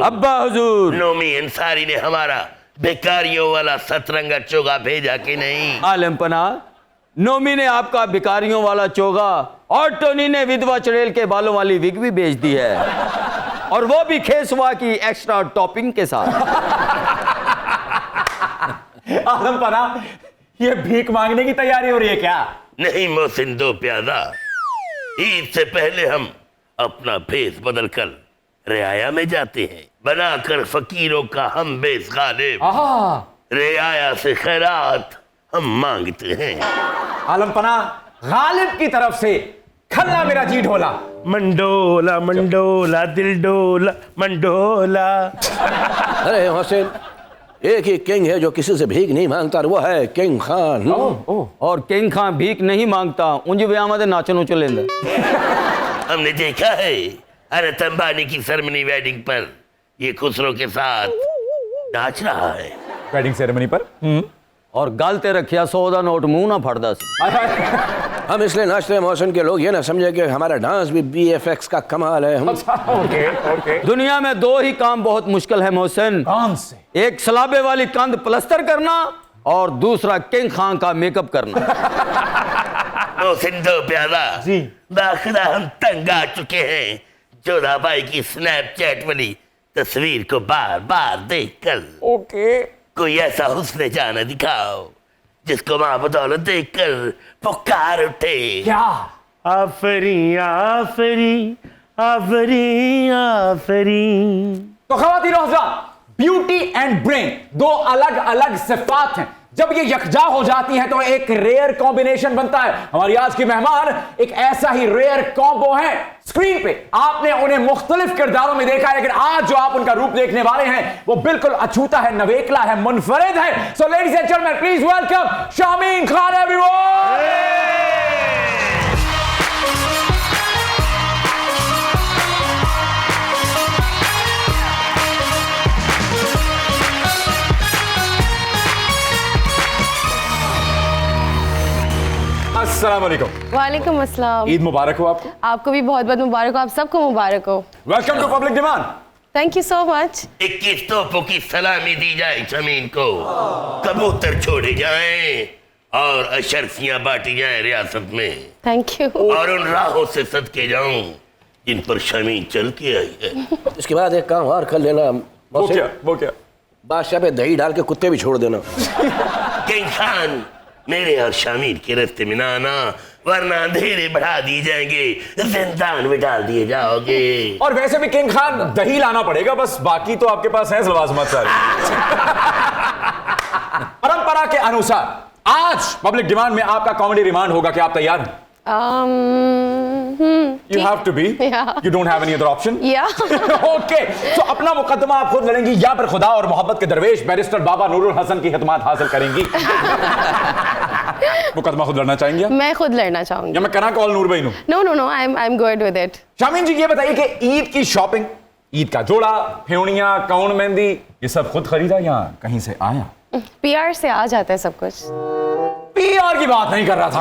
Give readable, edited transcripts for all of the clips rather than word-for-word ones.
अब्बा हुजूर। नोमी अंसारी ने हमारा भिखारियों वाला सतरंगा चोगा भेजा कि नहीं? आलम पना, नोमी ने आपका भिखारियों वाला चोगा और टोनी ने विधवा चुड़ैल के बालों वाली विग भी भेज दी है, और वो भी खेसवा की एक्स्ट्रा टॉपिंग के साथ। आलम पना, ये भीख मांगने की तैयारी हो रही है क्या? नहीं मोहसिन दो प्यादा, ईद से पहले हम अपना भेष बदल कर रियाया में जाते हैं, बनाकर फकीरों का हम बेस गालिब रियाया से खैरात हम मांगते हैं। आलम पना, गालिब की तरफ से खल्ला मेरा जी ढोला। मंडोला मंडोला दिल डोला मंडोला। अरे मोहसिन, एक ही किंग है जो किसी से भीख नहीं मांगता, और वो है किंग खान। और किंग खान भीख नहीं मांगता, उंज व्याह दे नाचन उच लेंदे। हमने देखा है अनंत अंबानी की सेरेमनी वेडिंग पर ये खुसरो के साथ नाच रहा है। वेडिंग सेरेमनी पर और गल ते रखिया 100 दा नोट मुंह ना फड़दा सी। हम इसलिए नाचते हैं मोहसिन के लोग ये ना समझे कि हमारा डांस भी BFX का कमाल है। हम ओके। दुनिया में 2 ही काम बहुत मुश्किल है मोहसिन, कौन से? एक सलाबे वाली कंध प्लस्तर करना और दूसरा किंग खान का मेकअप करना। मोहसिन दो प्यादा जी। बाखुदा हम तंग आ चुके हैं जोधा भाई की स्नैपचैट वाली तस्वीर को बार बार देखकर। ओके। कोई ऐसा हुस्न जाना दिखाओ जिसको मां बदौलत देखकर पुकार उठे। क्या? आफरी आफरी आफरी आफरी। तो ख़वातीनो हज़रात, ब्यूटी एंड ब्रेन 2 अलग अलग सिफात हैं, जब ये यकजा हो जाती हैं तो एक रेयर कॉम्बिनेशन बनता है। हमारी आज की मेहमान एक ऐसा ही रेयर कॉम्बो है। स्क्रीन पे आपने उन्हें मुख्तलिफ किरदारों में देखा है, लेकिन आज जो आप उनका रूप देखने वाले हैं वो बिल्कुल अछूता है, नवेकला है, मुनफरिद है। So ladies and gentleman, please welcome Shameen Khan everyone. अस्सलाम वालेकुम। वालेकुम अस्सलाम। ईद मुबारक हो आपको। आपको भी बहुत बहुत मुबारक हो, आप सबको मुबारक हो। Welcome to public demand. Thank you so much. 21 तोपों की सलामी दी जाए जमीन को, कबूतर छोड़े जाएं और अशर्फियां बांटी जाएं रियासत में, थैंक यू। और उन राहों से सदके जाऊं जिन पर शमीन चल के आई है। इसके बाद एक काम और कर लेना मोहसिन, वो क्या? बादशाह पे दही डाल के कुत्ते भी छोड़ देना। किंग खान, मेरे और शामिर के रास्ते में ना आना, वरना अंधेरे बढ़ा दिए जाएंगे, जिंदान में डाल दिए जाओगे। और वैसे भी किंग खान दही लाना पड़ेगा, बस बाकी तो आपके पास है लवाजमात सारी। परंपरा के अनुसार आज पब्लिक डिमांड में आपका कॉमेडी रिमांड होगा। क्या आप तैयार हैं? You have to be. Yeah. You don't have any other option. Yeah. Okay. तो अपना मुकदमा आप खुद लड़ेंगी या फिर खुदा और मोहब्बत के दरवेश बैरिस्टर बाबा नूरुल हसन की खिदमत हासिल करेंगी? मुकदमा खुद लड़ना चाहेंगे? मैं खुद लड़ना चाहूंगी। या मैं करा कॉल नूर भाई नू? No no no, I am good with it. Shameen ji, ये बताइए कि ईद की शॉपिंग, ईद का जोड़ा, फेवनियां, कौन मेहंदी, ये सब खुद खरीदा या कहीं से आया? PR से आ जाता है सब कुछ। PR की बात नहीं कर रहा था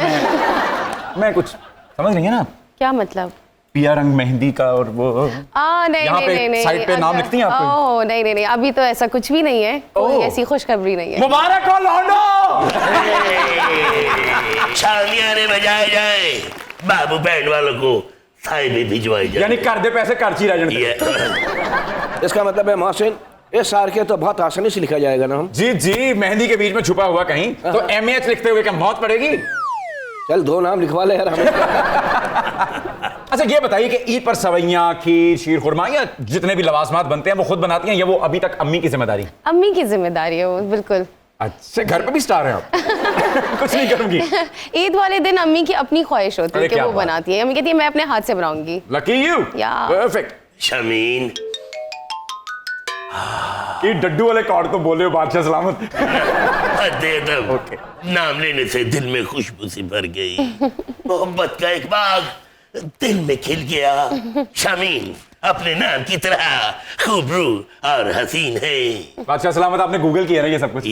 मैं कुछ समझ रही है ना? क्या मतलब? PR रंग मेहंदी का और वो नहीं यहाँ पे नहीं नहीं, साइड पे नाम लिखती हैं आप? ओह नहीं नहीं नहीं, अभी तो ऐसा कुछ भी नहीं है, कोई ऐसी खुशखबरी नहीं है। मुबारक हो लौंडो। शामियां ने बजाए जाए, बाबू बैंड वालों को साइबे भिजवाई जाए। यानी कर दे पैसे खर्ची रह जाने। इसका मतलब है मोहसिन, इस साल के तो बहुत आसानी से लिखा जाएगा ना। हम जी जी, मेहंदी के बीच में छुपा हुआ कहीं तो MH लिखते हुए क्या मौत पड़ेगी? चल 2 नाम लिखवा ले यार हमें। अच्छा ये बताइए कि ईद पर सवैयां, खीर, शीर खुरमा या जितने भी लवाजमात बनते हैं वो खुद बनाती हैं या वो अभी तक अम्मी की जिम्मेदारी? अम्मी की जिम्मेदारी है वो, बिल्कुल। अच्छा, घर पे भी स्टार हैं आप? कुछ नहीं करूंगी। ईद वाले दिन अम्मी की अपनी ख्वाहिश होती है अरे कि क्या वो बात। बनाती है, अम्मी कहती है मैं अपने हाथ से बनाऊंगी। Lucky you. परफेक्ट। शमीन, ये डड्डू वाले कार्ड तो बोले हो बादशाह सलामत। दे दो। नाम लेने से दिल में खुशबू सी भर गई, मोहब्बत का एक बाग दिल में खिल गया। शमीन अपने नाम की तरह खूबरू और हसीन है। बादशाह सलामत, आपने गूगल किया ना ये सब कुछ?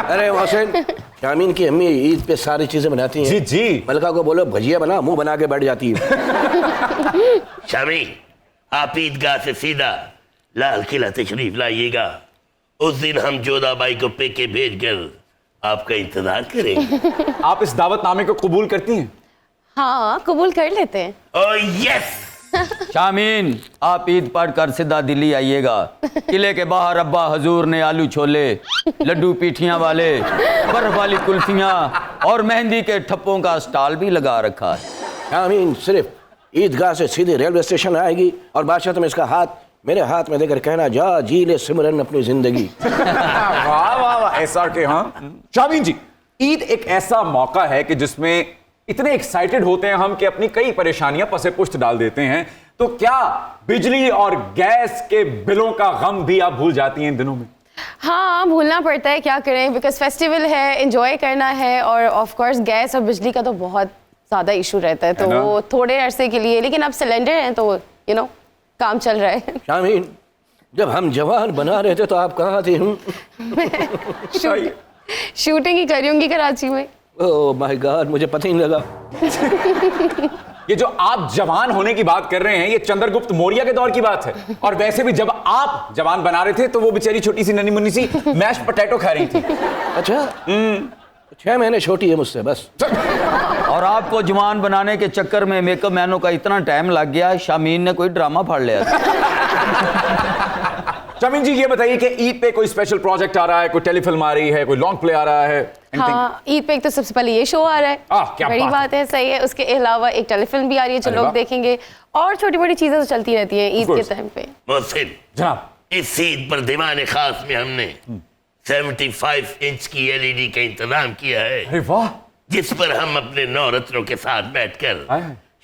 अरे मोहसिन, शामीन की अम्मी ईद पे सारी चीजें बनाती हैं। जी जी। मलका को बोलो भजिया बना, मुंह बना के बैठ जाती है। शमीन, आप ईदगाह से सीधा लाल किला तशरीफ लाइएगा। उस दिन हम जोधाबाई को पेके भेजकर आपका इंतजार करेंगे। आप इस दावतनामे को कबूल करती हैं? हाँ, कबूल कर लेते हैं। Oh yes. शामीन, आप ईद पढ़कर सीधा दिल्ली आइएगा। किले के बाहर अब्बा हजूर ने आलू छोले, लड्डू पीठियां वाले, बर्फ वाली कुल्फियां और मेहंदी के ठप्पों का स्टॉल भी लगा रखा है। शामीन सिर्फ ईदगाह से सीधे रेलवे स्टेशन आएगी और बादशाह तुम्हें इसका हाथ मेरे हाथ में देकर कहना, जा जी ले सिमरन अपनी जिंदगी। वाह वाह वाह, ऐसा कि हाँ। शामीन जी, ईद एक ऐसा मौका है कि जिसमें इतने एक्साइटेड होते हैं हम कि अपनी कई परेशानियां पसे पुष्ट डाल देते हैं। तो क्या बिजली और गैस के बिलों का गम भी आप भूल जाती हैं इन दिनों में? हाँ, भूलना पड़ता है, क्या करें, बिकॉज फेस्टिवल है, एंजॉय करना है, और ऑफ कोर्स गैस और बिजली का तो बहुत ज़्यादा इशू रहता है। तो वो थोड़े अरसे के लिए, लेकिन अब सिलेंडर हैं तो काम चल रहा है। शामीन, जब हम जवान बना रहे थे तो आप कहाँ थे? शूटिंग ही कर रही होंगी कराची में। ओह माय गॉड, मुझे पता ही नहीं लगा। ये जो आप जवान होने की बात कर रहे हैं, ये चंद्रगुप्त मौर्य के दौर की बात है। और वैसे भी जब आप जवान बना रहे थे तो वो बेचारी छोटी सी नन्ही मुन्नी सी मैश पोटैटो खा रही थी। अच्छा, 6 महीने छोटी है मुझसे बस। और आपको जवान बनाने के चक्कर में मेकअप मैनों का इतना टाइम लग गया, शामीन ने कोई ड्रामा फाड़ लिया। शामीन जी, ये बताइए कि ईद पे कोई स्पेशल प्रोजेक्ट आ रहा है, कोई टेलीफिल्म आ रही है, कोई लॉन्ग प्ले आ रहा है? हाँ, ईद पे एक तो सबसे पहले ये शो आ रहा है। क्या बड़ी बात है, सही है। उसके अलावा एक टेलीफिल्म भी आ रही है जो लोग देखेंगे, और छोटी बड़ी चीजें तो चलती रहती हैं ईद के टाइम पे। मोहसिन जनाब, इस ईद पर दीवाने खास में हमने 75 इंच की एलईडी का इंतजाम किया है। अरे वाह, जिस पर हम अपने नौरत्नों के साथ बैठकर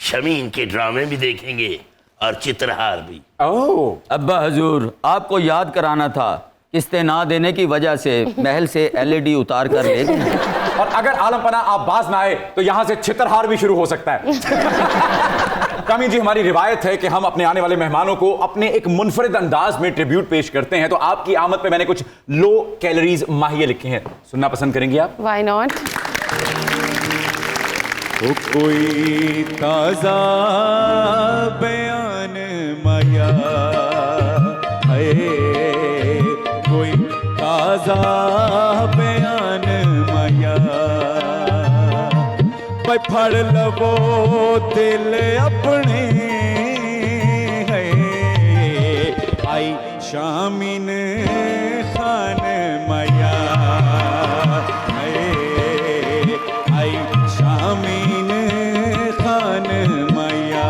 शमीन के ड्रामे भी देखेंगे और चित्रहार भी। ओह, अब्बा हजूर, आपको याद कराना था, किस्तें ना देने की वजह से महल से एलईडी उतार कर ले गए। और अगर आलमपना आप बाज ना आए तो यहां से चित्रहार भी शुरू हो सकता है। शामीन जी, हमारी रिवायत है कि हम अपने आने वाले मेहमानों को अपने एक मुनफरिद अंदाज में ट्रिब्यूट पेश करते हैं। तो आपकी आमद पे मैंने कुछ लो कैलोरीज माहिए लिखे हैं, सुनना पसंद करेंगे आप? Why not. तो कोई ताजा बयान माया है, कोई ताजा बयान माया, भाई फड़ लवो दिल अपने है, आई शामीन खान माया है, आई शामीन खान माया,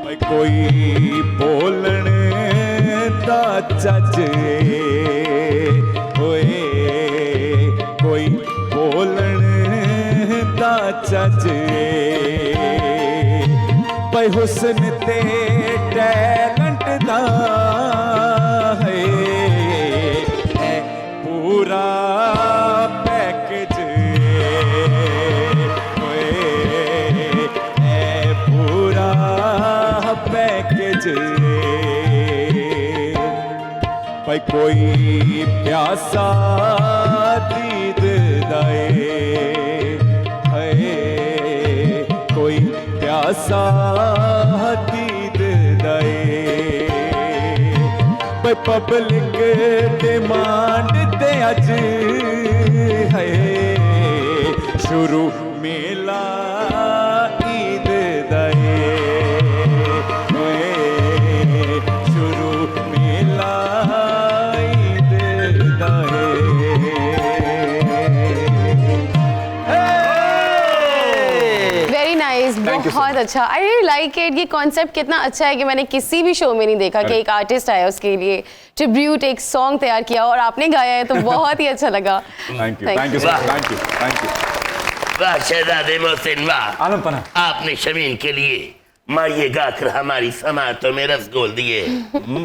भाई कोई बोलन दा चज होए, कोई बोलन दा चज, भाई हुस्न ते टैलेंट दा है पूरा पैकेज होए, पूरा पैकेज, भाई कोई प्यासा दीद दाए है, कोई प्यासा दीद दाए, भाई पब्लिक डिमांड ते अज है शुरू मेला ईद दाए, शुरू मेला ईद दाए। वेरी नाइस, बहुत अच्छा। I really like it. ये कॉन्सेप्ट कितना अच्छा है कि मैंने किसी भी शो में नहीं देखा कि एक आर्टिस्ट आया, उसके लिए ट्रिब्यूट एक सॉन्ग तैयार किया और आपने गाया है, तो बहुत ही अच्छा लगा। Thank you, thank you sir, thank you, thank you. वाह शहजादे मोहसिन, वाह। आलमपना, आपने शमीन के लिए माये गाकर हमारी समातों में रस घोल दिए।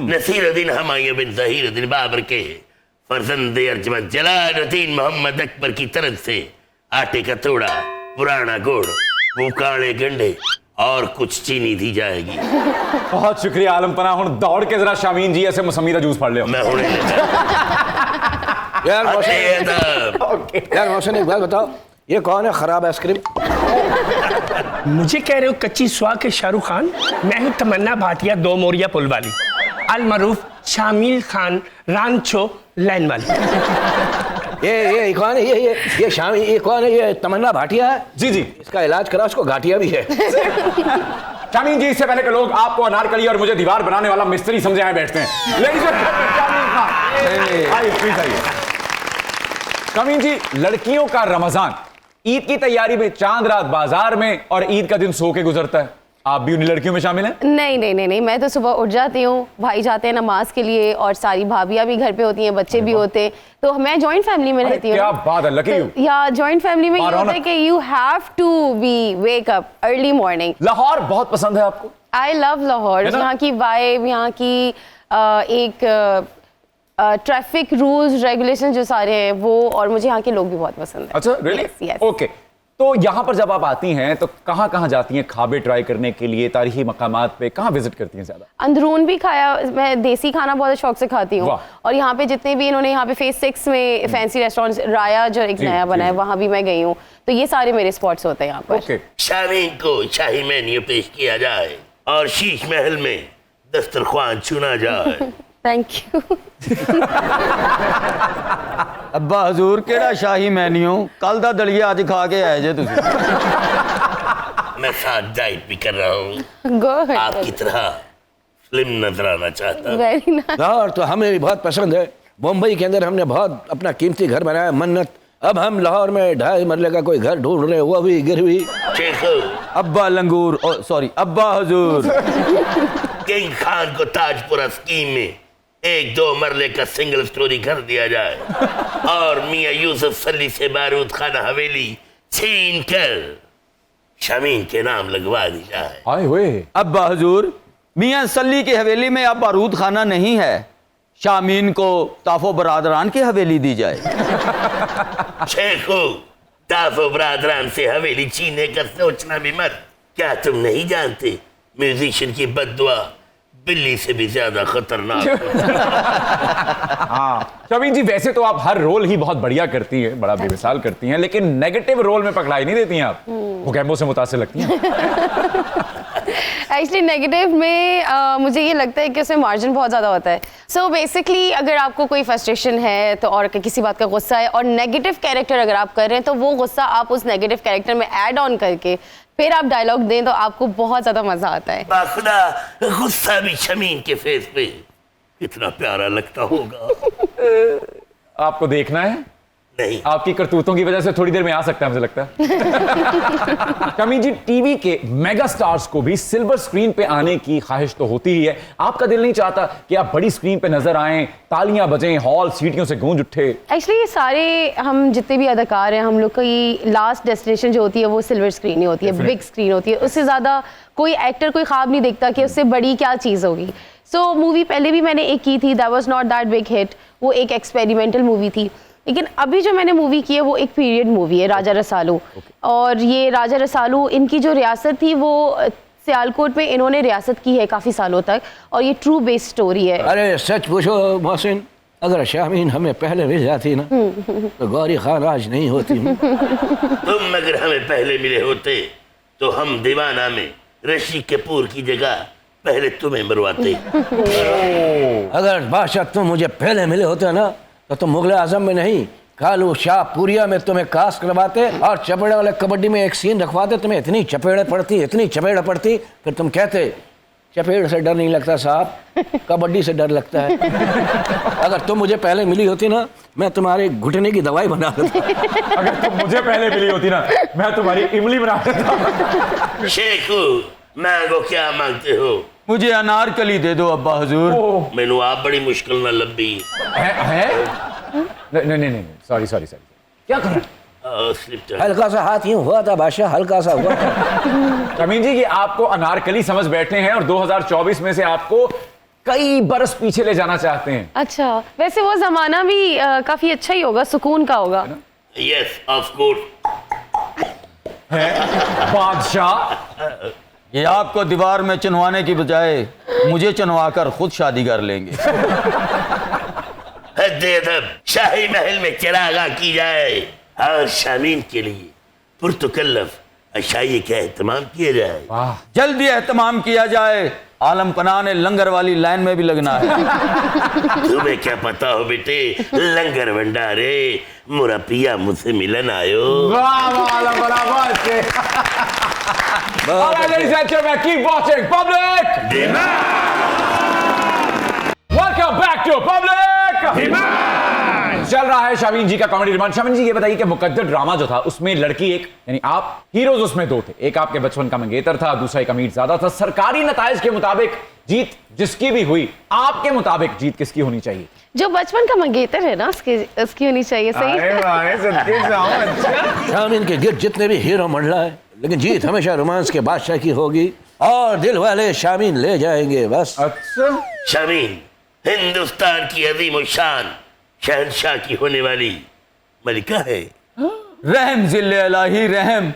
नसीरुद्दीन हुमायूं बिन ज़हीरुद्दीन बाबर के फर्जंद अर्जमंद जलालुद्दीन मोहम्मद अकबर की तरफ से आटे का तोड़ा, पुराना गुड़, वो काले गंडे और कुछ चीनी दी जाएगी। बहुत शुक्रिया आलमपना। हुण दौड़ के जरा शामीन जी ऐसे मौसमी का जूस फाड़ लियो। मैं हुणे यार अदब। यार मोहसिन, एक बात बताओ, ये कौन है खराब आइसक्रीम? मुझे कह रहे हो कच्ची सुहा के शाहरुख खान? मैं हूँ तमन्ना भाटिया, दो मोरिया पुल वाली, अल मरूफ शामिल खान रांचो लाइन वाली। ये कौन है? ये शामी, ये कौन है? ये तमन्ना भाटिया है? जी जी। इसका इलाज करा, उसको घाटिया भी है। शामीन जी, इससे पहले के लोग आपको अनारकली और मुझे दीवार बनाने वाला मिस्त्री समझे आए बैठते हैं। Ladies and gentleman, Shamin Khan, आइए प्लीज आइए। शामीन जी, लड़कियों का रमजान ईद की तैयारी में चांद रात बाजार में और ईद का दिन सो के गुजरता है। आप भी उन्हीं लड़कियों में शामिल हैं? नहीं नहीं नहीं नहीं, मैं तो सुबह उठ जाती हूँ, भाई जाते हैं नमाज के लिए और सारी भाभियाँ भी घर पे होती हैं, बच्चे भी होते हैं, तो मैं जॉइंट फैमिली में रहती हूँ। क्या बात है, लकी यू। या जॉइंट फैमिली में ये होता है कि you have to be wake up early morning. Lahore बहुत पसंद है आपको? I love Lahore. यहाँ की वाइब, यहाँ की एक ट्रैफिक रूल्स रेगुलेशन जो सारे हैं वो, और मुझे यहाँ के लोग भी बहुत पसंद है। अच्छा, रियली? Yes, yes. ओके। तो यहाँ पर जब आप आती हैं तो कहाँ कहाँ जाती हैं खाबे ट्राई करने के लिए, तारीखी मकामात पे कहाँ विजिट करती हैं ज्यादा? अंदरून भी खाया, मैं देसी खाना बहुत शौक से खाती हूँ, और यहाँ पे जितने भी इन्होंने यहाँ पे फेज 6 में फैंसी रेस्टोरेंट राया जो एक नया बना है वहाँ भी मैं गई हूँ, तो ये सारे मेरे स्पॉट्स होते हैं यहाँ पर। ओके। शामीन को शाही मेन्यू पेश किया जाए और शीश महल में दस्तरख्वान चुना जाए। Thank you. अब्बा हजूर केड़ा शाही मेन्यू? कल दा दलिया आज खा के आए जे तुसी। मैं साथ डाइट भी कर रहा हूँ, गुड। आपकी तरह स्लिम नजर आना चाहता हूँ। Very nice. लाहौर तो हमें भी बहुत पसंद है। मुंबई के अंदर हमने बहुत अपना कीमती घर बनाया, मन्नत। अब हम लाहौर में 2.5 मरले का कोई घर ढूंढ रहे हैं, वो भी गिर हुई। अब्बा लंगूर, सॉरी अब्बा हजूर। किंग खान को ताजपुरा स्कीम में 1-2 मरले का सिंगल स्टोरी घर दिया जाए और मियां यूसुफ सली से बारूद खाना हवेली छीन कर शमीन के नाम लगवा दी जाए। आए हुए। अब्बा हजूर, मियां सली की हवेली में अब बारूद खाना नहीं है, शामीन को ताफो बरादरान की हवेली दी जाए। शेखू, ताफो बरादरान से हवेली छीनने का सोचना भी मत। क्या तुम नहीं जानते म्यूजिशियन की बद्दुआ बिल्ली से भी ज्यादा खतरनाक है। हाँ शामीन जी, वैसे तो आप हर रोल ही बहुत बढ़िया करती हैं, बड़ा बेमिसाल करती हैं, लेकिन नेगेटिव रोल में पकड़ाई नहीं देती हैं आप। वो कैम्बो से मुतासिर लगती हैं। एक्चुअली नेगेटिव में मुझे ये लगता है कि उसमें मार्जिन बहुत ज़्यादा होता है। सो बेसिकली अगर आपको कोई फ्रस्ट्रेशन है तो, और किसी बात का गुस्सा है, और नेगेटिव कैरेक्टर अगर आप कर रहे हैं, तो वो गुस्सा आप उस नेगेटिव कैरेक्टर में ऐड ऑन करके फिर आप डायलॉग दें तो आपको बहुत ज़्यादा मज़ा आता है। बाखुदा गुस्सा भी शमीन के फेस पे कितना प्यारा लगता होगा। आपको देखना है? नहीं, आपकी करतूतों की वजह से थोड़ी देर में आ सकता है, मुझे लगता है। शमीन जी, टीवी के मेगा स्टार्स को भी सिल्वर स्क्रीन पे आने की ख्वाहिश तो होती ही है। आपका दिल नहीं चाहता कि आप बड़ी स्क्रीन पे नजर आएं, तालियां बजें, हॉल सीटियों से गूंज उठे? एक्चुअली ये सारे हम जितने भी अदाकार हैं, हम लोग की लास्ट डेस्टिनेशन जो होती है वो सिल्वर स्क्रीन ही होती है, बिग स्क्रीन होती है। उससे ज़्यादा कोई एक्टर कोई ख्वाब नहीं देखता कि उससे बड़ी क्या चीज़ होगी। सो मूवी पहले भी मैंने एक की थी, that was not that big hit, वो एक एक्सपेरिमेंटल मूवी थी। लेकिन अभी जो मैंने मूवी की है वो एक पीरियड मूवी है, राजा रसालू। और ये राजा रसालू, इनकी जो रियासत थी वो सियालकोट में इन्होंने रियासत की है काफ़ी सालों तक, और ये ट्रू बेस्ड स्टोरी है। अरे सच पूछो मोहसिन, अगर शामीन हमें पहले मिल जाती ना तो गौरी खान आज नहीं होती। तुम अगर हमें पहले मिले होते तो हम दीवाना में ऋषि कपूर की जगह पहले तुम्हें मरवाते। अगर बादशाह तुम मुझे पहले मिले होते ना तो तुम मुगल आजम में नहीं, कालू शाहपुरिया में तुम्हें कास्ट करवाते और चपेड़े वाले कबड्डी में एक सीन रखवाते। तुम्हें इतनी चपेड़े पड़ती, इतनी चपेड़े पड़ती, फिर तुम कहते चपेड़ से डर नहीं लगता साहब, कबड्डी से डर लगता है। अगर तुम मुझे पहले मिली होती ना, मैं तुम्हारे घुटने की दवाई बना देता। अगर तुम मुझे पहले मिली होती ना, मैं तुम्हारी इमली बना देता। शेखू, मांगो क्या मांगते हो? मुझे अनारकली दे दो अब्बा हजूर। मैनू आप बड़ी मुश्किल ना लब्बी है? नहीं नहीं नहीं, सॉरी सॉरी सॉरी, क्या कर रहे हैं? हल्का सा हाथ यूं हुआ था बादशाह, हल्का सा हुआ था। शमीन जी, कि आपको अनारकली समझ बैठे हैं और 2024 में से आपको कई बरस पीछे ले जाना चाहते हैं। अच्छा, वैसे वो जमाना भी काफी अच्छा ही होगा, सुकून का होगा। Yes of course. बादशाह, ये आपको दीवार में चुनवाने की बजाय मुझे चुनवाकर खुद शादी कर लेंगे। हद अदब, शाही महल में चिरागा की जाए और शामीन के लिए पुरतकल्लफ अशाइये का एहतमाम किया जाए। वाह, जल्दी एहतमाम किया जाए, आलम पनाह ने लंगर वाली लाइन में भी लगना है। तुम्हें क्या पता हो बेटे, लंगर भंडारे मुरपिया मुझसे मिलन आयो। वाह, वाह, आलम पनाह, बहुत से। All right, ladies and gentlemen, keep watching. Public! Welcome back to Public! चल रहा है शामीन जी का कॉमेडी रिमांड। शामीन जी ये बताइए कि मुकद्दर ड्रामा जो था उसमें लड़की एक, यानी आप हीरोज उसमें दो थे, एक आपके बचपन का मंगेतर था, दूसरा एक अमीर ज़्यादा था। सरकारी नताइज के मुताबिक जीत जिसकी भी हुई, आपके मुताबिक जीत किसकी होनी चाहिए? जो बचपन का मंगेतर है ना, उसकी होनी चाहिए। सही। शामीन के गिर्द जितने भी हीरो मंडला है, लेकिन जीत हमेशा रोमांस के बादशाह की होगी और दिल वाले शामीन ले जाएंगे बस। अच्छा, शामीन हिंदुस्तान की अजीम शान शहंशाह की होने वाली मलिका है। रहम जिल्ले इलाही रहम,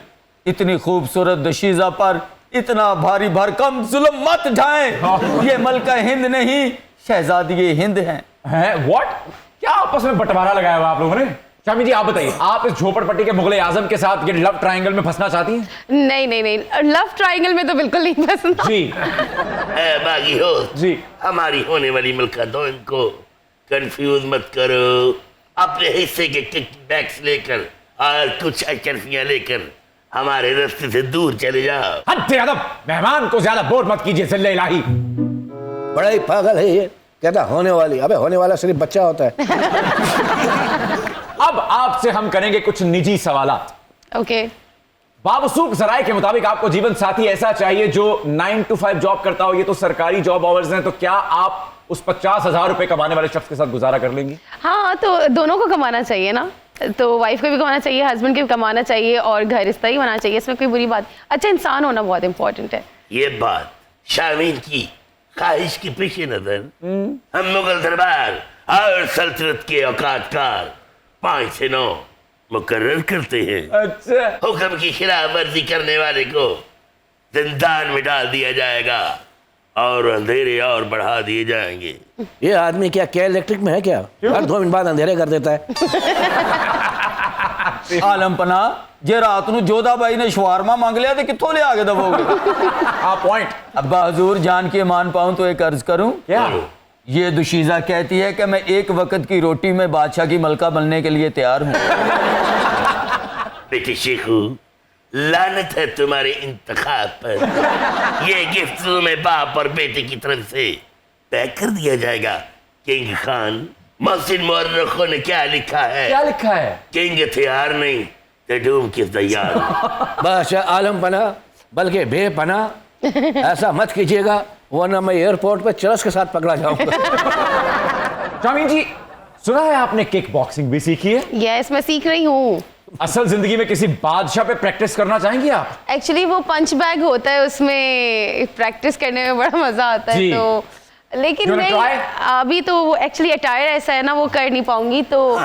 इतनी खूबसूरत दशीजा पर इतना भारी भरकम जुल्म मत ढाएं। ये मलका हिंद नहीं, शहजादी हिंद हैं। व्हाट? क्या आपस में बंटवारा लगाया हुआ आप लोगों ने? शामी जी आप बताइए, आप इस झोपड़पट्टी के मुगले आजम के साथ ये लव ट्रायंगल में फंसना चाहती हैं? नहीं नहीं नहीं, लव ट्रायंगल में तो बिल्कुल नहीं फंसना। जी बागी हो जी, हमारी होने वाली मलका दो, इनको कंफ्यूज मत करो। अपने हिस्से के किकबैक्स लेकर और कुछ अशरफियां लेकर हमारे रास्ते से दूर चले जाओ। हद अदब, मेहमान को ज्यादा बोर मत कीजिए जिल्ले इलाही। बड़ा ही पागल है ये, कहता होने वाली, अबे होने वाला सिर्फ बच्चा होता है। अब आपसे हम करेंगे कुछ निजी सवालात। ओके। बाबसूख जराए के मुताबिक आपको जीवन साथी ऐसा चाहिए जो 9 to 5 जॉब करता हो। ये तो सरकारी जॉब आवर्स हैं, तो क्या आप उस 50,000 रुपए कमाने वाले शख्स के साथ गुजारा कर लेंगी? हाँ, तो दोनों को कमाना चाहिए ना, तो वाइफ को भी कमाना चाहिए, हस्बैंड को भी कमाना चाहिए और घर इस तरह ही होना चाहिए। इसमें कोई बुरी बात, अच्छा इंसान होना बहुत इंपॉर्टेंट है। ये बात शामीन की ख्वाहिश की पेश नजर हम मुगल दरबार और सल्तनत के औकातकार 5 से 9 मुकर्रर करते हैं। अच्छा, हुक्म की खिलाफ वर्जी करने वाले को जिंदान में डाल दिया जाएगा और अंधेरे और बढ़ा दिए जाएंगे। ये आदमी क्या इलेक्ट्रिक में है क्या? हर 2 मिनट बाद अंधेरे कर देता है। आलम पना जे रात ਨੂੰ जोधा भाई ने शवारमा मांग लिया तो कित्थों ले आगे दबोगे? आप पॉइंट। अब्बा हजूर जान के मान पाऊं तो एक अर्ज करूं। क्या? ये दुशीजा कहती है कि मैं एक वक्त की रोटी में बादशाह की मलका बनने के लिए तैयार हूं। बेटे शेखू, लानत है तुम्हारे इंतखाब पर। ये गिफ्ट तुम्हें बाप और बेटे की तरफ से पैक कर दिया जाएगा। किंग खान मोहसिन मुअर्रिखों ने क्या लिखा है? क्या लिखा है? किंग तैयार नहीं तो डूम किस तैयार। बादशाह आलम पना बल्कि बेपना ऐसा मत कीजिएगा, वरना मैं एयरपोर्ट पे चरस के साथ पकड़ा जाऊंगा। शामीन जी, सुना है आपने किक बॉक्सिंग भी सीखी है? यस, मैं सीख रही हूँ। असल जिंदगी में किसी बादशाह पे प्रैक्टिस करना चाहेंगी आप? एक्चुअली वो पंच बैग होता है, उसमें प्रैक्टिस करने में बड़ा मजा आता है। जी। तो लेकिन You wanna नहीं, try? अभी तो वो एक्चुअली अटायर ऐसा है ना, वो कर नहीं पाऊंगी। तो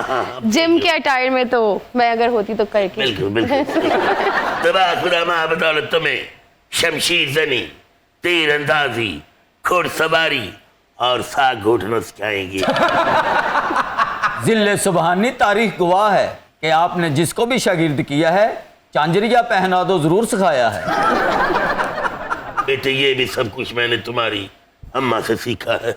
जिम के अटायर में तो मैं अगर होती तो करके। बिल्कुल बिल्कुल। तबाह खुदा मां बदौलत तुम्हें शमशीर जनी, तीर अंदाजी, घुड़सवारी और साग घोटना सिखाएंगे। जिल्ले सुबहानी तारीख गवाह है कि आपने जिसको भी शागिर्द किया है चांजरिया पहना दो जरूर सिखाया है। बेटे ये भी सब कुछ मैंने तुम्हारी अम्मा से सीखा है।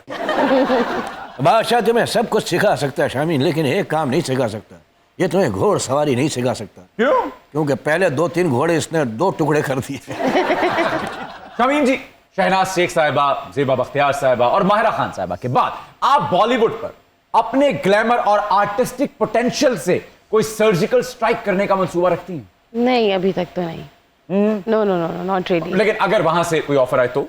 बादशाह तुम्हें सब कुछ सिखा सकता है शामीन, लेकिन एक काम नहीं सिखा सकता। ये तुम्हें घोड़सवारी नहीं सिखा सकता। क्यों? क्योंकि पहले 2-3 घोड़े इसने 2 टुकड़े कर दिए। शामीन जी, शहनाज शेख साहिबा, ज़ेबा बख्तियार साहिबा और माहिरा खान साहिबा के बाद आप बॉलीवुड पर अपने ग्लैमर और आर्टिस्टिक पोटेंशियल से कोई सर्जिकल स्ट्राइक करने का मंसूबा रखती हैं? नहीं, अभी तक तो नहीं। No no no, not really. लेकिन अगर वहां से कोई ऑफर आए तो?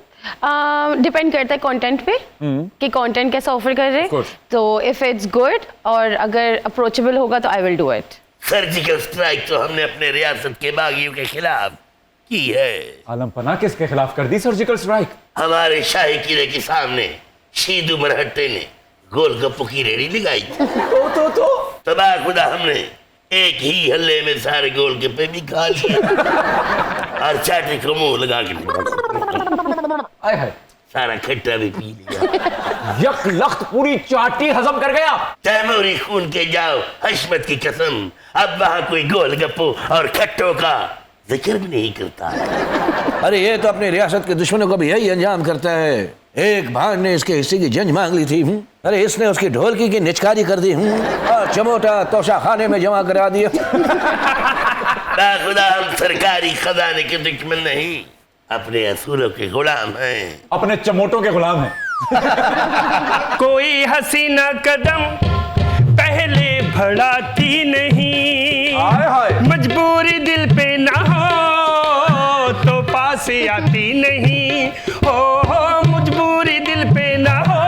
डिपेंड करता है कंटेंट पे कि कंटेंट कैसा ऑफर कर रहे Of course. हैं। तो इफ इट्स गुड और अगर अप्रोचेबल होगा तो I will do it. Surgical strike तो हमने अपने रियासत के बागियों के खिलाफ की है। आलम पना किसके खिलाफ कर दी सर्जिकल स्ट्राइक? हमारे शाही किले के सामने शीदू मरहट्टे ने गोलगप्पों की रेड़ी लगाई थी। तो तबाह खुदा हमने एक ही हल्ले में सारे गोलगप्पे भी खा लिए और चाटे को मुंह लगा के। आय हाय, सारा खट्टा भी पी लिया। यक लख्त पूरी चाटी हजम कर गया। तैमूरी खून के जाओ हशमत की कसम, अब वहां कोई गोलगप्पो और खट्टों का जिक्र भी नहीं करता। अरे ये तो अपनी रियासत के दुश्मनों को भी यही अंजाम करता है। एक भान ने इसके हिस्से की जंज मांग ली थी, अरे इसने उसकी ढोलकी की निचकारी कर दी, और चमोटा तोशा खाने में जमा करा दिया। खुदा हम सरकारी खजाने के दुश्मन नहीं, अपने असूलों के गुलाम हैं। अपने चमोटों के गुलाम हैं। कोई हसीना कदम पहले बढ़ाती नहीं, हाय हाय। मजबूरी दिल पे ना हो तो पास आती नहीं। हो मजबूरी दिल पे ना हो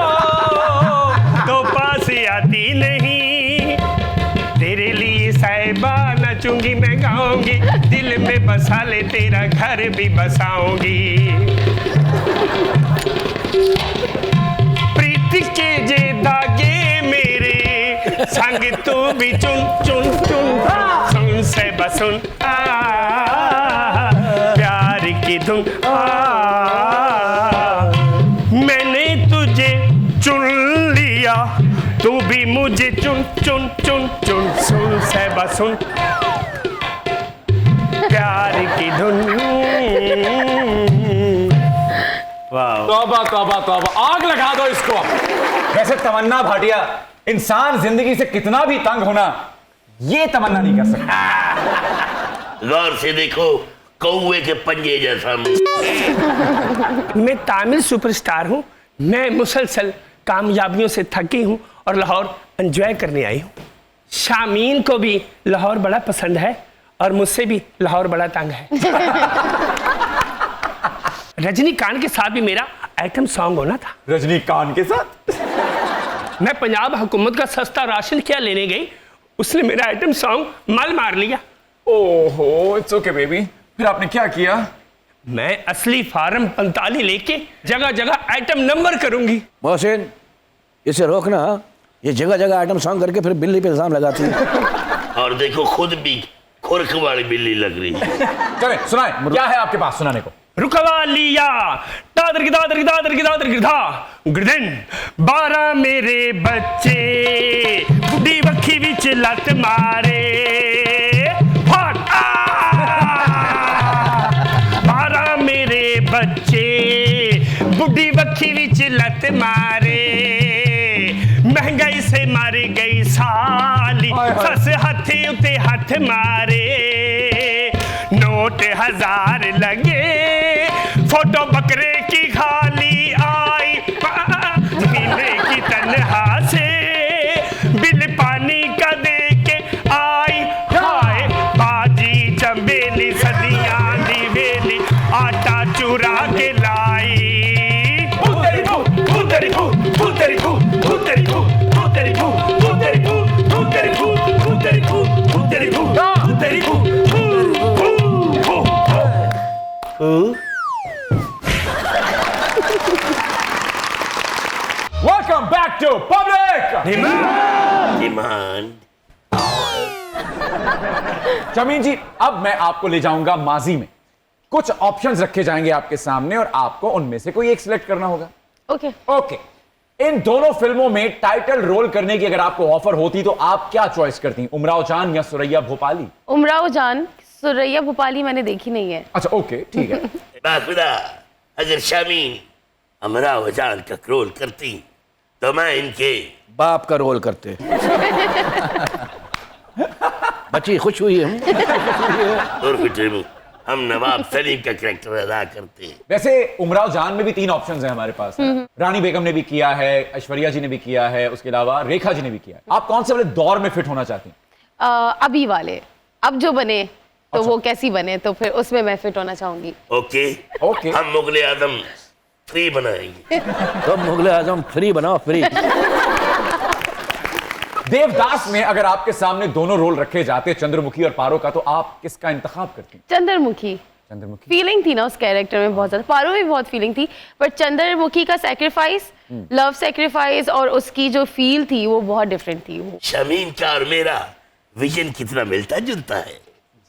तो पास आती नहीं। तेरे लिए साहिबा नचूंगी मैं गाऊंगी, दिल में बसा ले तेरा घर भी बसाऊंगी। प्रीति के जे धागे मेरे संग तू भी चुन चुन चुन सुन से बसुन प्यार की धुन। मैंने तुझे चुन लिया, तू भी मुझे चुन चुन चुन चुन सुन से बसुन प्यार की धुन। वाह, तौबा तौबा तौबा, आग लगा दो इसको। वैसे तमन्ना भाटिया, इंसान जिंदगी से कितना भी तंग होना, ये तमन्ना नहीं कर सकता। गौर से देखो, कौवे के पंजे जैसा मुंह। मैं तामिल सुपरस्टार हूँ, मैं मुसलसल कामयाबियों से थकी हूँ और लाहौर एंजॉय करने आई हूँ। शामीन को भी लाहौर बड़ा पसंद है और मुझसे भी लाहौर बड़ा तंग है। रजनीकांत के साथ भी मेरा आइटम सॉन्ग होना था। रजनीकांत के साथ? मैं पंजाब हुकूमत का सस्ता राशन क्या लेने गई, उसने मेरा आइटम सॉन्ग माल मार लिया। ओहो, इट्स ओके बेबी। फिर आपने क्या किया? मैं असली फार्म 45 लेके जगह जगह आइटम नंबर करूंगी। मोहसिन, इसे रोकना, ये जगह जगह आइटम सॉन्ग करके फिर बिल्ली पे इल्जाम लगाती है। और देखो खुद भी खुरक वाली बिल्ली लग रही है। चले सुनाए, क्या है आपके पास सुनाने को? रुकवा लिया दादर की दादर की दादर की दादर गिरधा गिरधन 12 मेरे बच्चे बुढ़ी वक्खी विच लत मारे। 12 मेरे बच्चे बुढ़ी वक्खी विच लत मारे। महंगाई से मारी गई साली, सस हथे उते हथ मारे। नोट 1000 लगे, फोटो बकरे की खाली आई। महीने की तनहा से बिल पानी का दे के आई। हाय बाजी चंबेली सदियां दी वेली आटा चुरा के लाई। तेरी भू तेरी भू तेरी भू तेरी भू तेरी भू तेरी भू तेरी भू तेरी भू तेरी भू तेरी भू। Welcome back to public demand. जमीन जी, अब मैं आपको ले जाऊंगा माजी में। कुछ ऑप्शंस रखे जाएंगे आपके सामने और आपको उनमें से कोई एक सिलेक्ट करना होगा। ओके। ओके, इन दोनों फिल्मों में टाइटल रोल करने की अगर आपको ऑफर होती तो आप क्या चॉइस करती? उमराव जान या सुरैया भोपाली? उमराव जान। सुरैया भोपाली मैंने देखी नहीं है। अच्छा ओके, ठीक है। बाखुदा, अगर शामीन अमराव जान का रोल करती तो मैं इनके बाप का रोल करते। बच्ची खुश हुई है। और फिर हम नवाब सलीम का कैरेक्टर अदा करते हैं। वैसे उमराव जान में भी 3 ऑप्शंस हैं हमारे पास। रानी बेगम ने भी किया है, ऐश्वर्या जी ने भी किया है, उसके अलावा रेखा जी ने भी किया है। आप कौन से वाले दौर में फिट होना चाहती हैं? अभी वाले, अब जो बने तो वो कैसी बने, तो फिर उसमें मैं फिट होना चाहूंगी। Okay okay. हम मुगले आजम 3 बनाएंगे। तो मुगले आजम फ्री बनाओ, फ्री। देवदास में अगर आपके सामने दोनों रोल रखे जाते, चंद्रमुखी और पारो का, तो आप किसका इंतखाब करती? चंद्रमुखी। चंद्रमुखी। फीलिंग थी ना उस कैरेक्टर में बहुत ज्यादा। पारो में भी बहुत फीलिंग थी, पर चंद्रमुखी का सेक्रीफाइस, लव सेक्रीफाइस और उसकी जो फील थी वो बहुत डिफरेंट थी। शामीन का और मेरा विजन कितना मिलता जुलता है।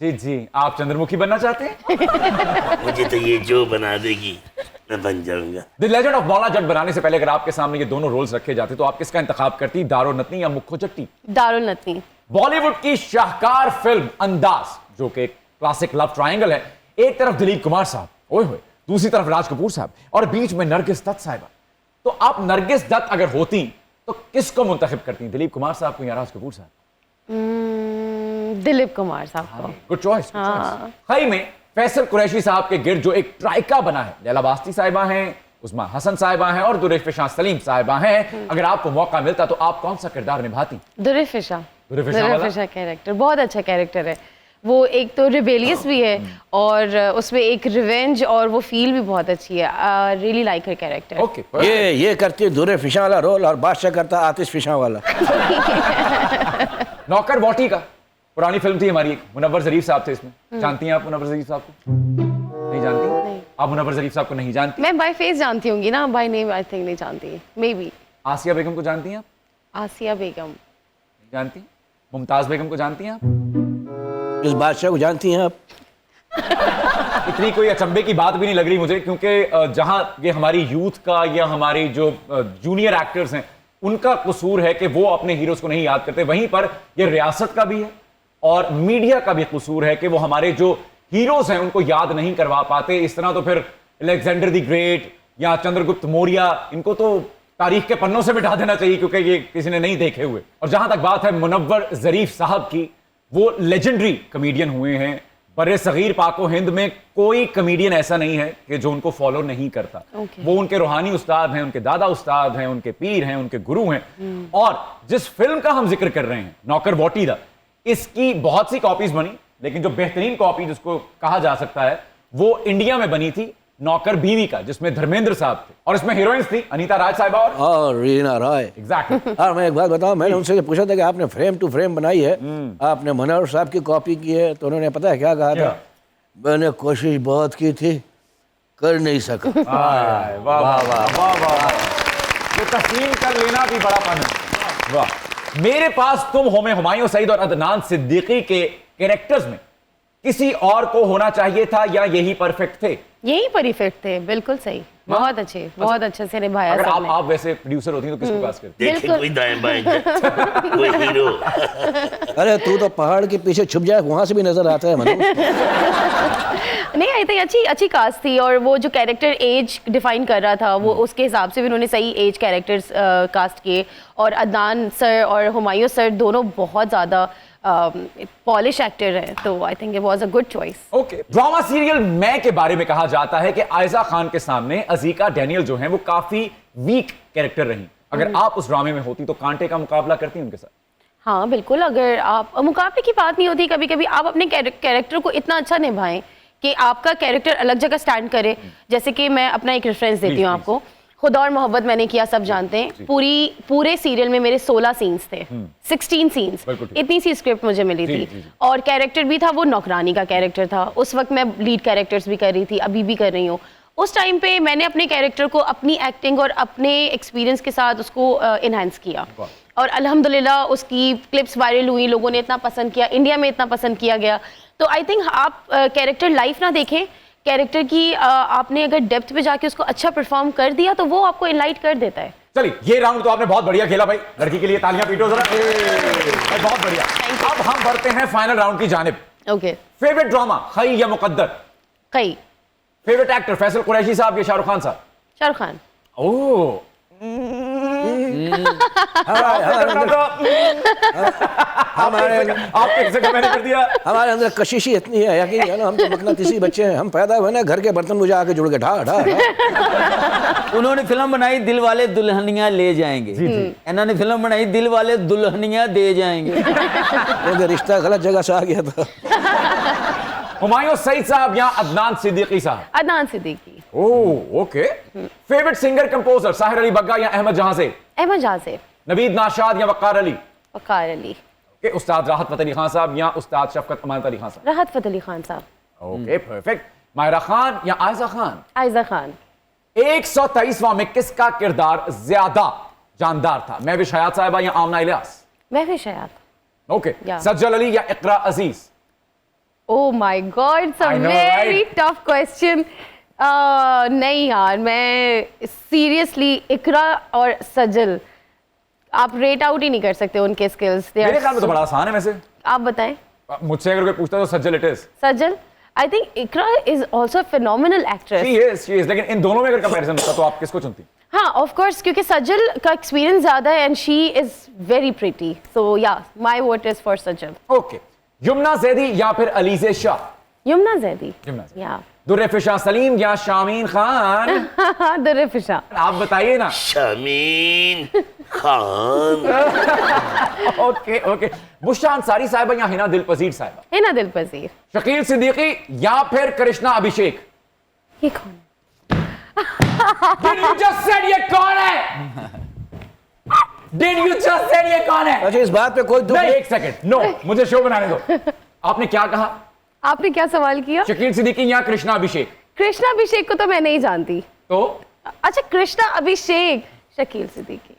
जी जी, आप चंद्रमुखी बनना चाहते हैं? मुझे तो ये जो बना देगी मैं बन जाऊंगा। The legend of Maula Jatt बनाने से पहले अगर आपके सामने ये दोनों रोल्स रखे जाते तो आप किसका इंतखाब करती, दारो नतनी या मुख्खो चट्टी? दारुल नतनी। बॉलीवुड की शाहकार फिल्म अंदाज, जो कि एक क्लासिक लव ट्रायंगल है, एक तरफ दिलीप कुमार साहब, ओए होए, दूसरी तरफ राज कपूर साहब और बीच में नरगिस दत्त साहिबा। तो आप नरगिस दत्त अगर होती तो किसको मुंतखब करती, दिलीप कुमार साहब को या राज कपूर साहब? दिलीप कुमार साहब को। Good choice. हाई में फैसल कुरैशी साहब के गिर्द जो एक ट्राइका बना है, लैला बास्ती साहिबा हैं, उस्मान हसन साहिबा हैं और दुरेफिशा सलीम साहिबा हैं, अगर आपको मौका मिलता तो आप कौन सा किरदार निभाती? दुरेफिशा। दुरेफिशा वाला? दुरेफिशा कैरेक्टर बहुत अच्छा कैरेक्टर है वो, एक तो रिबेलियस भी है और उसमें एक रिवेंज और वो फील भी बहुत अच्छी है। रियली लाइक हर कैरेक्टर। ओके, ये करती है दूरे फिशा वाला रोल और बादशाह करता आतिश फिशा वाला। नौकर वोटी का पुरानी फिल्म थी हमारी, मुनव्वर जरीफ साहब थे इसमें, जानती हैं आप मुनव्वर जरीफ साहब को? नहीं जानती? नहीं। आप मुनव्वर जरीफ साहब को नहीं जानती? मैं बाय फेस जानती होंगी ना, बाय नेम आई थिंक नहीं जानती, मे बी। आसिया बेगम को जानती हैं आप? आसिया बेगम नहीं जानती? मुमताज बेगम को जानती हैं आप? इस बादशाह को जानती हैं आप? इतनी कोई अचंभे की बात भी नहीं लग रही मुझे, क्योंकि जहां ये हमारी यूथ का या हमारी जो जूनियर एक्टर्स हैं उनका कसूर है कि वो अपने हीरोज को नहीं याद करते, वहीं पर ये रियासत का भी है और मीडिया का भी कसूर है कि वो हमारे जो हीरोज हैं उनको याद नहीं करवा पाते। इस तरह तो फिर अलेक्जेंडर द ग्रेट या चंद्रगुप्त मौर्य, इनको तो तारीख के पन्नों से मिटा देना चाहिए क्योंकि ये किसी ने नहीं देखे हुए। और जहां तक बात है मुनव्वर जरीफ साहब की, वो लेजेंडरी कमेडियन हुए हैं। बर्रे सगीर पाको हिंद में कोई कमेडियन ऐसा नहीं है कि जो उनको फॉलो नहीं करता। वो उनके रूहानी उस्ताद हैं, उनके दादा उस्ताद हैं, उनके पीर हैं, उनके गुरु हैं। और जिस फिल्म का हम जिक्र कर रहे हैं, नौकर वोटी दा, इसकी बहुत सी कॉपीज बनी, लेकिन जो बेहतरीन कॉपी जिसको कहा जा सकता है वो इंडिया में बनी थी नौकर बीवी का, जिसमें धर्मेंद्र साहब थे और इसमें हीरोइंस थी अनीता राज साहिबा और रीना रॉय। एग्जैक्टली। और मैं एक बात बताऊं, मैंने उनसे पूछा था कि आपने फ्रेम टू फ्रेम बनाई है, आपने मुनव्वर साहब की कॉपी की है, तो उन्होंने पता है क्या कहा था? मैंने कोशिश बहुत की थी, कर नहीं सका। वाह वाह वाह वाह वाह, ये तस्लीम कर लेना भी बड़ा फन है। वाह। मेरे पास तुम हो में हुमायूं सईद और अदनान सिद्दीकी के कैरेक्टर्स में किसी और को होना चाहिए था या यही परफेक्ट थे? यही परफेक्ट थे, बिल्कुल सही, बहुत अच्छे, बहुत अच्छे से निभाया अगर सबने। आप वैसे प्रोड्यूसर होती तो किसको कास्ट करती? देखे बिल्कुल। कोई दाएं बाएं कोई हीरो। अरे तू तो पहाड़ के पीछे छुप जाए, वहां से भी नजर आता है मनु। नहीं, आई थिंक अच्छी कास्ट थी और वो जो कैरेक्टर एज डिफाइन कर रहा था वो उसके हिसाब से भी उन्होंने सही एज कैरेक्टर्स कास्ट किए। और अदनान सर और हुमायूं सर दोनों बहुत ज़्यादा पॉलिश एक्टर हैं, तो I think it was a good choice. Okay. Drama serial मैं के बारे में कहा जाता है कि आयजा खान के सामने अजीका डैनियल जो हैं वो काफी वीक कैरेक्टर रही। अगर आप उस ड्रामे में होती तो कांटे का मुकाबला करती उनके साथ? हाँ बिल्कुल, अगर आप, मुकाबले की बात नहीं होती, कभी कभी आप अपने कैरेक्टर को इतना अच्छा निभाएं कि आपका कैरेक्टर अलग जगह स्टैंड करे। जैसे कि मैं अपना एक रेफरेंस देती हूँ आपको, खुदा और मोहब्बत मैंने किया, सब जानते हैं। पूरे सीरियल में मेरे 16 सीन्स थे, 16 सीन्स, इतनी सी स्क्रिप्ट मुझे मिली थी। और कैरेक्टर भी था वो नौकरानी का कैरेक्टर था। उस वक्त मैं लीड कैरेक्टर्स भी कर रही थी, अभी भी कर रही हूँ। उस टाइम पे मैंने अपने कैरेक्टर को अपनी एक्टिंग और अपने एक्सपीरियंस के साथ उसको इन्हांस किया और अल्हम्दुलिल्लाह उसकी क्लिप्स वायरल हुई, लोगों ने इतना पसंद किया, इंडिया में इतना पसंद किया गया। तो आई थिंक आप कैरेक्टर लाइफ ना देखें, कैरेक्टर की आपने अगर डेप्थ पे जाके उसको अच्छा परफॉर्म कर दिया तो वो आपको इनलाइट कर देता है। चलिए, ये राउंड तो आपने बहुत बढ़िया खेला भाई, लड़की के लिए तालियां पीटो जरा। बहुत बढ़िया। अब हम बढ़ते हैं फाइनल राउंड की जानिब। ओके। फेवरेट ड्रामा खई या मुकद्दर? खई। फेवरेट एक्टर फैसल कुरैशी साहब या शाहरुख खान साहब? शाहरुख खान। ओह, आपके जगह मैंने कर दिया। हमारे अंदर कशिशी इतनी है, यकीन है ना, हम तो मकनातीसी बच्चे हैं, हम पैदा हुए ना घर के बर्तन मुझे आके जुड़ के ढा ढा ढा। उन्होंने फिल्म बनाई दिल वाले दुल्हनिया ले जाएंगे, इन्होंने फिल्म बनाई दिल वाले दुल्हनिया दे जाएंगे। क्योंकि रिश्ता गलत जगह से आ गया था। हुमायूं सईद साहब या अदनान सिद्दीकी साहब? Adnan Siddiqui. Oh okay. Favourite singer composer Sahir Ali Bagga या अहमद जहां से? अहमद जहां से। नवीद नाशाद या वक्कार अली? वक्कार अली। के उस्ताद राहत फतेह अली खान साहब या उस्ताद शफकत अमानत अली खान साहब? राहत फतेह अली खान साहब। Okay perfect. माहिरा खान या आयजा खान? आयजा खान। 123वां में किसका किरदार ज्यादा जानदार था, महविश हयात साहिबा या आमना इलियास? महविश हयात। ओके। Yeah. सज्जल अली या इकरा अजीज? Oh my God, it's a I know, very right? tough question. नहीं यार, मैं सीरियसली इकरा और सजल, आप रेट आउट ही नहीं कर सकते उनके स्किल्स। मेरे ख्याल में तो बड़ा आसान है वैसे। आप बताएं। मुझसे अगर कोई पूछता है तो Sajal it is. Sajal, I think Iqra is also phenomenal actress. She is, लेकिन इन दोनों में अगर कंपैरिजन होता तो आप किसको चुनती? हाँ ऑफ कोर्स, क्योंकि सजल का एक्सपीरियंस ज्यादा है and she is very pretty, so yeah my vote is for Sajal. Okay, Yamuna Zaidi या फिर अलीज़े शाह? यमुना जैदी। यमुना जैदी। या दुर्रफिशा सलीम या शामीन खान? दुर्रफिशा। आप बताइए ना। शामीन खान। ओके ओके, बुशरा अंसारी साहिबा या हिना दिल पजीर साहिबा? हिना दिल पजीर। शकील सिद्दीकी या फिर करिश्मा अभिषेक? ये कौन? Did you just said ये कौन है? Did you just said ये कौन है? अच्छा, इस बात पे कोई दुख नहीं, एक सेकंड, नो, मुझे शो बनाने दो। आपने क्या कहा? आपने क्या सवाल किया? शकील सिद्दीकी या कृष्णा अभिषेक? कृष्णा अभिषेक को तो मैं नहीं जानती। तो अच्छा, कृष्णा अभिषेक, शकील सिद्दीकी।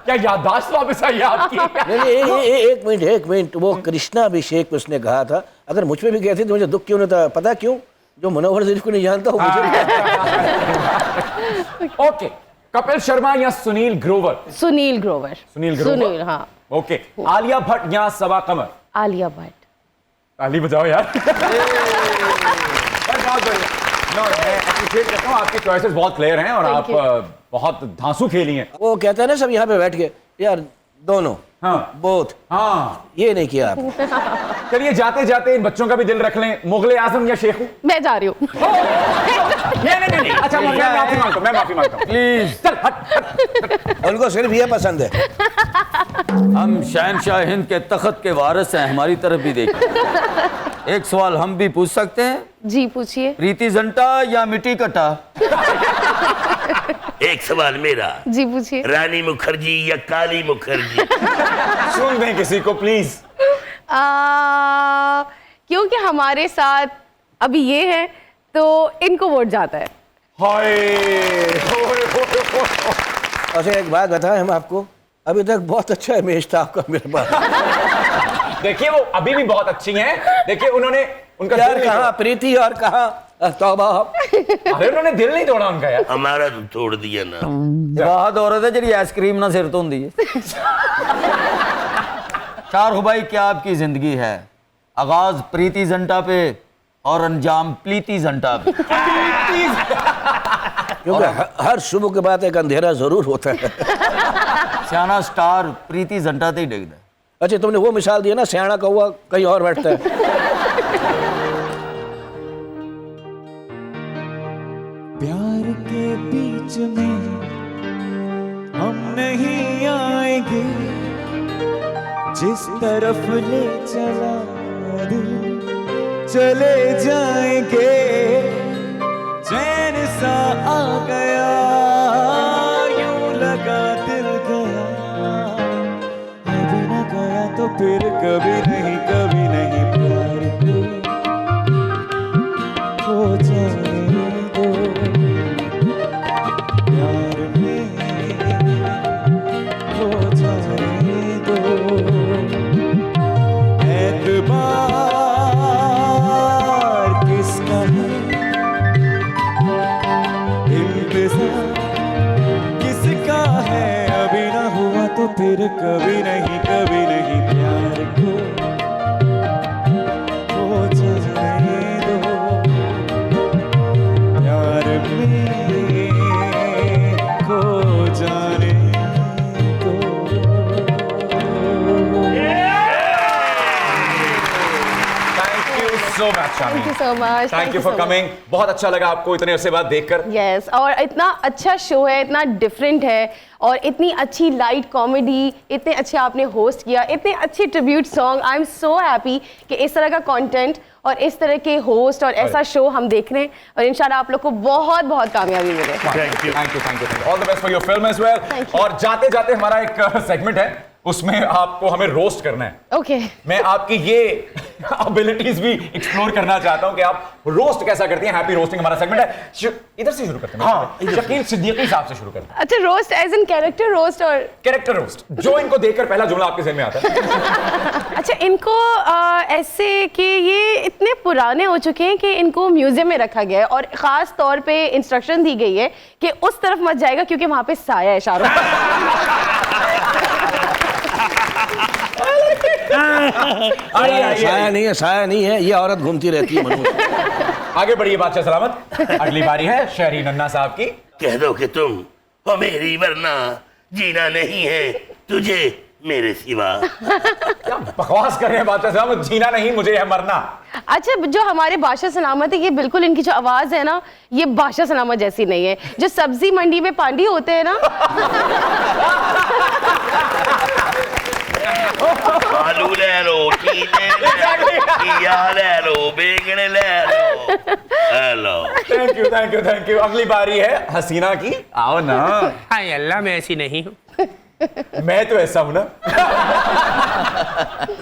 क्या याददाश्त वापस आई है आपकी? नहीं, एक मिनट, वो कृष्णा अभिषेक उसने कहा था, अगर मुझ पे भी कहते तो मुझे दुख क्यों नहीं था, पता क्यों? जो मनोहर शरीफ को नहीं जानता वो मुझे। ओके, कपिल शर्मा या सुनील ग्रोवर? सुनील ग्रोवर। सुनील ग्रोवर। सुनील, हाँ। ओके, आलिया भट्ट या सबा कमर? आलिया भट्ट। ताली बजाओ यार। नो, मैं अप्रिशिएट करता हूँ, आपकी चॉइसेस बहुत क्लियर हैं और Thank आप you. बहुत धांसू खेली हैं। वो कहता है ना सब यहाँ पे बैठ के, यार दोनों, हाँ बोथ, हाँ, ये नहीं किया आप। चलिए जाते जाते इन बच्चों का भी दिल रख लें, मुगले आजम या शेखू? मैं जा रही हूँ। नहीं, अच्छा मैं माफी मांगता हूँ प्लीज। चल हट। उनको सिर्फ ये पसंद है। हम शहनशाह हिंद के तख्त के वारिस हैं, हमारी तरफ भी देखिए। एक सवाल हम भी पूछ सकते हैं? जी पूछिए। प्रीति जिंटा या मिट्टी कटा? एक सवाल मेरा। जी पूछिए। रानी मुखर्जी या काली मुखर्जी? सुन दें किसी को प्लीज। क्योंकि हमारे साथ अभी ये है तो इनको वोट जाता है। हाय, अच्छा एक बात बताएं हम आपको, अभी तक बहुत अच्छा इमेज था आपका मेरे पास। देखिए वो अभी भी बहुत अच्छी हैं। देखिए उन्होंने उनका यार दिल नहीं कहाँ प्रीति और कहाँ तौबा। तोड़ा। अरे उन्होंने दिल नहीं तोड़ा उनका यार। हमारा तो तोड़ दिया ना। बहुत औरत है जी आइसक्रीम ना सिर तो होंगी है। शाहरुख भाई, क्या आपकी जिंदगी है? आगाज प्रीति जिंटा पे और अंजाम प्रीति जिंटा पे। क्योंकि हर सुबह के बाद एक अंधेरा जरूर होता है। सियाना स्टार प्रीति जिंटा ते ही डिगदा। अच्छा तुमने वो मिसाल दिया ना, सियाना कौवा कहीं और बैठता है। प्यार के बीच में हम नहीं आएंगे, जिस तरफ ले चला दिल चले जाएंगे। चैन सा आ गया, यूं लगा दिल गया, अभी न गया तो फिर कभी नहीं प्यार को हो जाने दो, प्यार में हो जाने दो। एतबार किसका है, इंतजार किसका है, अभी ना हुआ तो फिर कभी नहीं प्यार को हो जाने दो, प्यार में खो जाने दो। Thank you so much Shami. Thank you so much. Thank you for coming. बहुत अच्छा लगा आपको इतने अरसे बाद देखकर। यस, और इतना अच्छा शो है, इतना डिफरेंट है और इतनी अच्छी लाइट कॉमेडी, इतने अच्छे आपने होस्ट किया, इतने अच्छे tribute song. I am so happy कि इस तरह का कंटेंट और इस तरह के होस्ट और ऐसा शो हम देख रहे हैं और इंशाल्लाह आप लोग को बहुत बहुत कामयाबी मिले। Thank you. All the best for your film as well. और जाते जाते हमारा एक सेगमेंट है, उसमें आपको हमें रोस्ट करना है। ओके। मैं आपकी ये एबिलिटीज भी एक्सप्लोर करना चाहता हूं कि आप रोस्ट कैसा करती हैं। हैप्पी रोस्टिंग हमारा सेगमेंट है। इधर से शुरू करते हैं। हाँ, शकील सिद्दीकी साहब से शुरू करते हैं। अच्छा, roast as in character roast और कैरेक्टर रोस्ट, जो इनको देखकर पहला जुमला आपके ज़हन में आता है। अच्छा, इनको ऐसे कि ये इतने पुराने हो चुके हैं कि इनको म्यूजियम में रखा गया है और खास तौर पे इंस्ट्रक्शन दी गई है कि उस तरफ मत जाएगा क्योंकि वहां पे साया है शाहरुख साया नहीं है, साया नहीं है, ये औरत घूमती रहती है मनु। आगे बढ़िए बादशाह सलामत। अगली बारी है शहरी नन्ना साहब की। कह दो कि तुम हो मेरी, वरना जीना नहीं है तुझे मेरे सिवा। क्या बकवास कर रहे हैं बादशाह सलामत, जीना नहीं मुझे है मरना। अच्छा, जो हमारे बादशाह सलामत है, ये बिल्कुल इनकी जो आवाज है ना, ये बादशाह सलामत जैसी नहीं है। जो सब्जी मंडी में पांडी होते हैं ना, आलू ले लो, कीले ले लो, बेगने ले लो। Hello, thank you. अगली बारी है हसीना की। आओ ना। हाय अल्लाह, मैं ऐसी नहीं हूँ। मैं तो ऐसा हूं ना।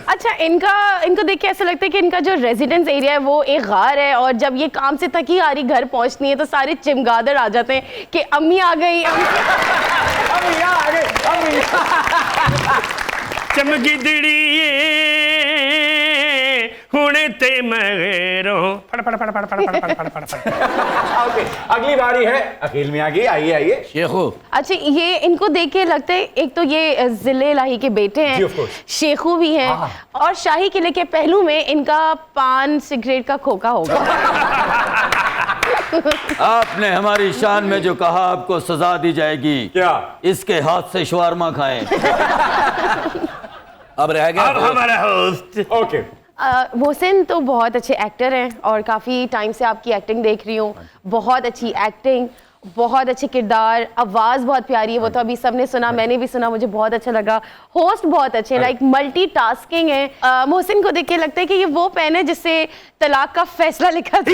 अच्छा, इनको देख के ऐसा लगता है कि इनका जो रेजिडेंस एरिया है वो एक गार है और जब ये काम से थकी हारी घर पहुंचती है तो सारे चिमगादड़ आ जाते हैं कि अम्मी आ गई, अम्मी आ गई। चमगिदड़ी हुणे ते मगेरो फड़ फड़ फड़ फड़ फड़ फड़ फड़ फड़ फड़। ओके, अगली बारी है अकील मियां की। आइए। शेखू, अच्छा, ये इनको देख के लगता है एक तो ये जिले इलाही के बेटे जी, of हैं, course। शेखू भी हैं और शाही किले के पहलू में इनका पान सिगरेट का खोखा होगा। आपने हमारी शान में जो कहा आपको सजा दी जाएगी। क्या? इसके हाथ से शवारमा खाएं। अब रह गया अब हमारा होस्ट। ओके। मोहसिन तो बहुत अच्छे एक्टर हैं और काफ़ी टाइम से आपकी एक्टिंग देख रही हूँ। बहुत अच्छी एक्टिंग, बहुत अच्छे किरदार, आवाज़ बहुत प्यारी है। वो तो अभी सबने सुना, मैंने भी सुना, मुझे बहुत अच्छा लगा। होस्ट बहुत अच्छे, लाइक मल्टीटास्किंग है। मोहसिन को देख के लगता है कि ये वो पेन है जिससे तलाक का फैसला लिखा था।